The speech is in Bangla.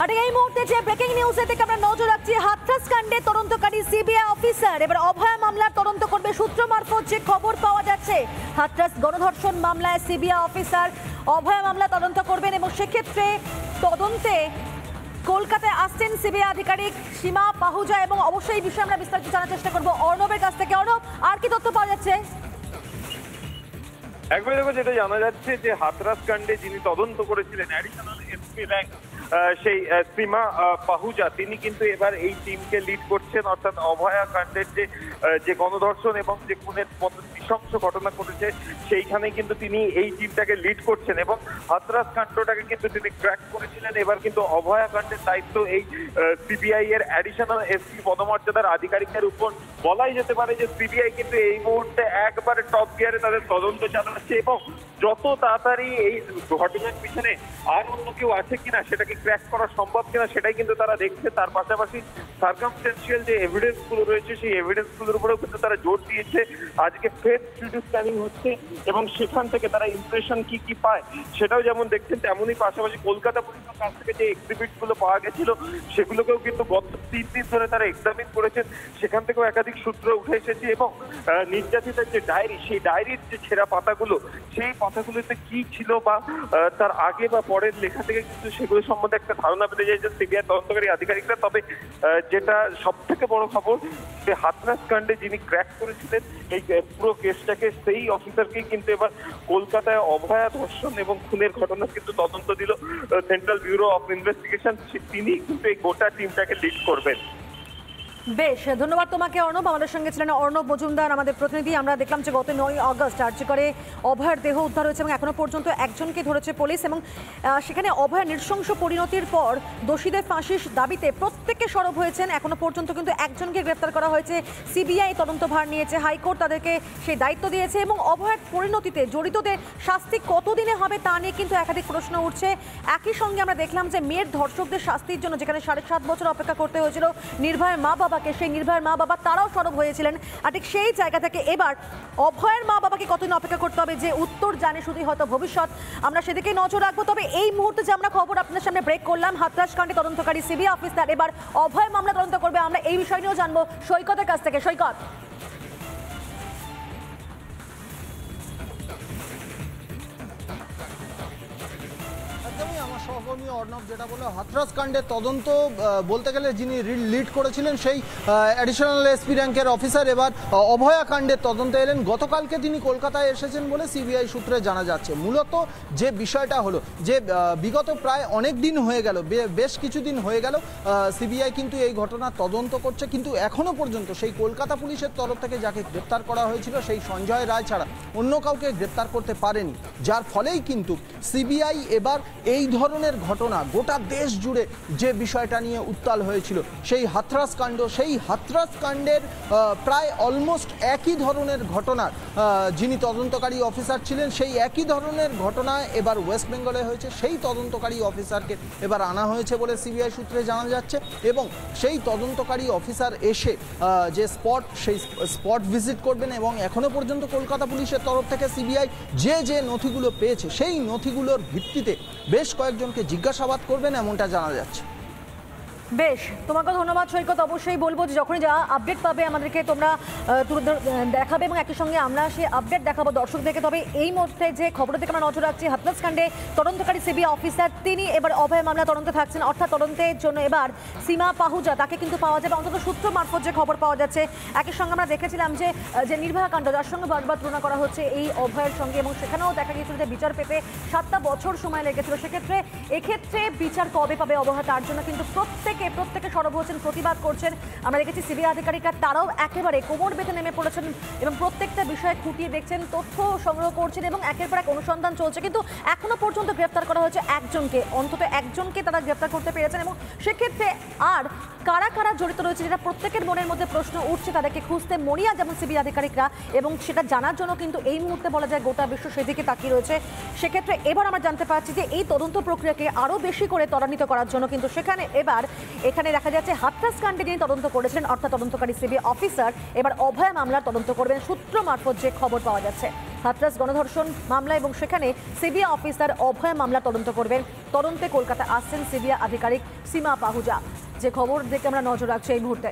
আর এই মুহূর্তে যে ব্রেকিং নিউজে থেকে আমরা নজর রাখছি, হাথরস কাণ্ডে তদন্তকারী সিবিআই অফিসার এবার অভয়া মামলার তদন্ত করবে। সূত্র মারফত যে খবর পাওয়া যাচ্ছে, হাথরস গণধর্ষণ মামলায় সিবিআই অফিসার অভয়া মামলা তদন্ত করবেন এবং সেক্ষেত্রে তদন্তে কলকাতায় আসছেন সিবিআই আধিকারিক সীমা পাহুজা এবং অবশ্যই এই বিষয়ে আমরা বিস্তারিত জানার চেষ্টা করবো অর্ণবের কাছ থেকে। অর্ণব, আর কি তথ্য পাওয়া যাচ্ছে? একবারে দেখো, যেটা জানা যাচ্ছে যে হাথরস কাণ্ডে যিনি তদন্ত করেছিলেন অ্যাডিশনাল এসপি র্যাঙ্ক সেই সীমা পাহুজা, তিনি কিন্তু এবার এই টিমকে লিড করছেন। অর্থাৎ অভয়া কাণ্ডের যে গণধর্ষণ এবং যে খুনের নৃশংস ঘটনা ঘটেছে সেইখানে কিন্তু তিনি এই টিমটাকে লিড করছেন এবং হাথরস কাণ্ডটাকে কিন্তু তিনি ক্র্যাক করেছিলেন। এবার কিন্তু অভয়া কাণ্ডের দায়িত্ব এই সিবিআই এর অ্যাডিশনাল এসপি পদমর্যাদার আধিকারিকের উপর। বলাই যেতে পারে যে সিবিআই কিন্তু এই মুহূর্তে একবারে টপ গিয়ারে তাদের তদন্ত চালাচ্ছে এবং যত তাড়াতাড়ি এই ঘটনার পিছনে আর অন্য কেউ আছে কিনা, সেটাকে ক্র্যাক করা সম্ভব কিনা, সেটাই কিন্তু তারা দেখছে। তার পাশাপাশি সার্কামস্টেন্সিয়াল যে এভিডেন্স গুলো রয়েছে সেই এভিডেন্স গুলোর উপরেও কিন্তু তারা জোর দিয়েছে। আজকে ফেস সিটি স্ক্যানিং হচ্ছে এবং সেখান থেকে তারা ইমপ্রেশন কি পায় সেটাও যেমন দেখছেন, তেমনই পাশাপাশি কলকাতা পুলিশের কাছ থেকে যে এক্সিবিট গুলো পাওয়া গেছিল সেগুলোকেও কিন্তু গত 3 দিন ধরে তারা এক্সামিন করেছেন। সেখান থেকেও একাধিক সূত্র উঠে এসেছে এবং নির্যাতিতার যে ডায়েরি, সেই ডায়েরির যে ছেঁড়া পাতাগুলো, সেই পাতাগুলোতে কি ছিল বা তার আগে বা পরের লেখা থেকে কিন্তু সেগুলো সম্বন্ধে একটা ধারণা পেতে যায় যে সিবিআই তদন্তকারী আধিকারিকরা। তবে যেটা সব থেকে বড় খবর, যে হাথরস কাণ্ডে যিনি ক্র্যাক করেছিলেন এই পুরো কেসটাকে, সেই অফিসারকেই কিন্তু এবার কলকাতায় অভয়া ধর্ষণ এবং খুনের ঘটনা কিন্তু তদন্ত দিল সেন্ট্রাল ব্যুরো অফ ইনভেস্টিগেশন। তিনি কিন্তু এই গোটা টিমটাকে লিড করবেন। বেশ, ধন্যবাদ তোমাকে অর্ণব। আমাদের সঙ্গে ছিলেন অর্ণব মজুমদার, আমাদের প্রতিনিধি। আমরা দেখলাম যে গত 9 আগস্ট আর্যিকরে অভয়ার দেহ উদ্ধার হয়েছে এবং এখনো পর্যন্ত একজনকে ধরেছে পুলিশ এবং সেখানে অভয়ার নৃশংস পরিণতির পর দোষীদের ফাঁসির দাবিতে প্রত্যেকে সরব হয়েছেন। এখনো পর্যন্ত কিন্তু একজনকে গ্রেপ্তার করা হয়েছে। সিবিআই তদন্তভার নিয়েছে, হাইকোর্ট তাদেরকে সেই দায়িত্ব দিয়েছে এবং অভয়ার পরিণতিতে জড়িতদের শাস্তি কতদিনে হবে তা নিয়ে কিন্তু একাধিক প্রশ্ন উঠছে। একই সঙ্গে আমরা দেখলাম যে মেয়ের ধর্ষকদের শাস্তির জন্য যেখানে 7.5 বছর অপেক্ষা করতে হয়েছিল নির্ভয়ের মা বাবা, সেই নির্ভয়ের মা বাবা তারাও সরব হয়েছিলেন। আর ঠিক সেই জায়গা থেকে এবার অভয়ের মা বাবাকে কতদিন অপেক্ষা করতে হবে, যে উত্তর জানে শুধুই হয়তো ভবিষ্যৎ, আমরা সেদিকে নজর রাখবো। তবে এই মুহূর্তে যে আমরা খবর আপনাদের সামনে ব্রেক করলাম, হাথরস কাণ্ডে তদন্তকারী সিবিআই অফিসার এবার অভয় মামলা তদন্ত করবে। আমরা এই বিষয় নিয়েও জানবো সৈকতের কাছ থেকে। সৈকত, আমার সহকর্মী অর্ণব যেটা বললো, হাথরস কাণ্ডের তদন্ত বলতে গেলে যিনি লিড করেছিলেন সেই অ্যাডিশনাল এসপি র্যাঙ্কের অফিসার এবার অভয়া কাণ্ডের তদন্তে এলেন। গতকালকে তিনি কলকাতায় এসেছেন বলে সিবিআই সূত্রে জানা যাচ্ছে। মূলত যে বিষয়টা হলো যে বিগত প্রায় অনেক দিন হয়ে গেল, বেশ কিছুদিন হয়ে গেল সিবিআই কিন্তু এই ঘটনার তদন্ত করছে, কিন্তু এখনো পর্যন্ত সেই কলকাতা পুলিশের তরফ থেকে যাকে গ্রেপ্তার করা হয়েছিল সেই সঞ্জয় রায় ছাড়া অন্য কাউকে গ্রেপ্তার করতে পারেনি। যার ফলেই কিন্তু সিবিআই এবার এই ধরনের ঘটনা গোটা দেশ জুড়ে যে বিষয়টা নিয়ে উত্তাল হয়েছিল সেই হাথরস কাণ্ড, সেই হাথরস কাণ্ডের প্রায় অলমোস্ট একই ধরনের ঘটনার যিনি তদন্তকারী অফিসার ছিলেন সেই একই ধরনের ঘটনা এবার ওয়েস্ট বেঙ্গলে হয়েছে। সেই তদন্তকারী অফিসারকে এবার আনা হয়েছে বলে সিবিআই সূত্রে জানা যাচ্ছে এবং সেই তদন্তকারী অফিসার এসে যে সেই স্পট ভিজিট করবেন এবং এখনো পর্যন্ত কলকাতা পুলিশের তরফ থেকে সিবিআই যে নথিগুলো পেয়েছে সেই নথিগুলোর ভিত্তিতে বেশ কয়েকজনকে জিজ্ঞাসাবাদ করবেন এমনটা জানা যাচ্ছে। বেশ, তোমাকে ধন্যবাদ সৈকত। অবশ্যই বলবো যে যখনই যা আপডেট পাবে আমাদেরকে তোমরা দেখাবে এবং একই সঙ্গে আমরা সেই আপডেট দেখাবো দর্শকদেরকে। তবে এই মুহূর্তে যে খবর থেকে আমরা নজর রাখছি, হাথরস কাণ্ডে তদন্তকারী সিবিআই অফিসার তিনি এবার অভয় মামলা তদন্তে থাকছেন। অর্থাৎ তদন্তের জন্য এবার সীমা পাহুজা তাকে কিন্তু পাওয়া যাবে, অন্তত সূত্র মারফত যে খবর পাওয়া যাচ্ছে। একই সঙ্গে আমরা দেখেছিলাম যে নির্ভয়া কাণ্ড, যার সঙ্গে বারবার তুলনা করা হচ্ছে এই অভয়ের সঙ্গে, এবং সেখানেও দেখা গিয়েছিল যে বিচার পেতে 7টা বছর সময় লেগেছিল। সেক্ষেত্রে এক্ষেত্রে বিচার কবে পাবে অভয়া, তার জন্য কিন্তু প্রত্যেকে সরব হচ্ছেন, প্রতিবাদ করছেন। আমরা দেখেছি সিবিআই আধিকারিকরা তারাও একেবারে কোমর বেঁধে নেমে পড়েছেন এবং প্রত্যেকটা বিষয়ে খুঁটিয়ে দেখছেন, তথ্য সংগ্রহ করছেন এবং একের পর এক অনুসন্ধান চলছে। কিন্তু এখনো পর্যন্ত গ্রেপ্তার করা হয়েছে একজনকে, অন্তত একজনকে তারা গ্রেপ্তার করতে পেরেছেন এবং সেক্ষেত্রে আর কারা কারা জড়িত রয়েছে যেটা প্রত্যেকের মনের মধ্যে প্রশ্ন উঠছে, তাদেরকে খুঁজতে মরিয়া যেমন সিবিআই আধিকারিকরা, এবং সেটা জানার জন্য কিন্তু এই মুহূর্তে বলা যায় গোটা বিশ্ব সেদিকে তাকিয়ে রয়েছে। সেক্ষেত্রে এবার আমরা জানতে পারছি যে এই তদন্ত প্রক্রিয়াকে আরও বেশি করে ত্বরান্বিত করার জন্য কিন্তু এখানে দেখা যাচ্ছে হাথরস কাণ্ডে যিনি তদন্ত করেছেন অর্থাৎ তদন্তকারী সিবিআই অফিসার এবার অভয়া মামলার তদন্ত করবেন, সূত্র মারফত যে খবর পাওয়া যাচ্ছে। হাথরাস গণধর্ষণ মামলা এবং সেখানে সিবিআই অফিসার অভয় মামলা তদন্ত করবেন। তদন্তে কলকাতা আসছেন সিবিআই আধিকারিক সীমা পাহুজা। যে খবর দেখে আমরা নজর রাখছি এই মুহূর্তে।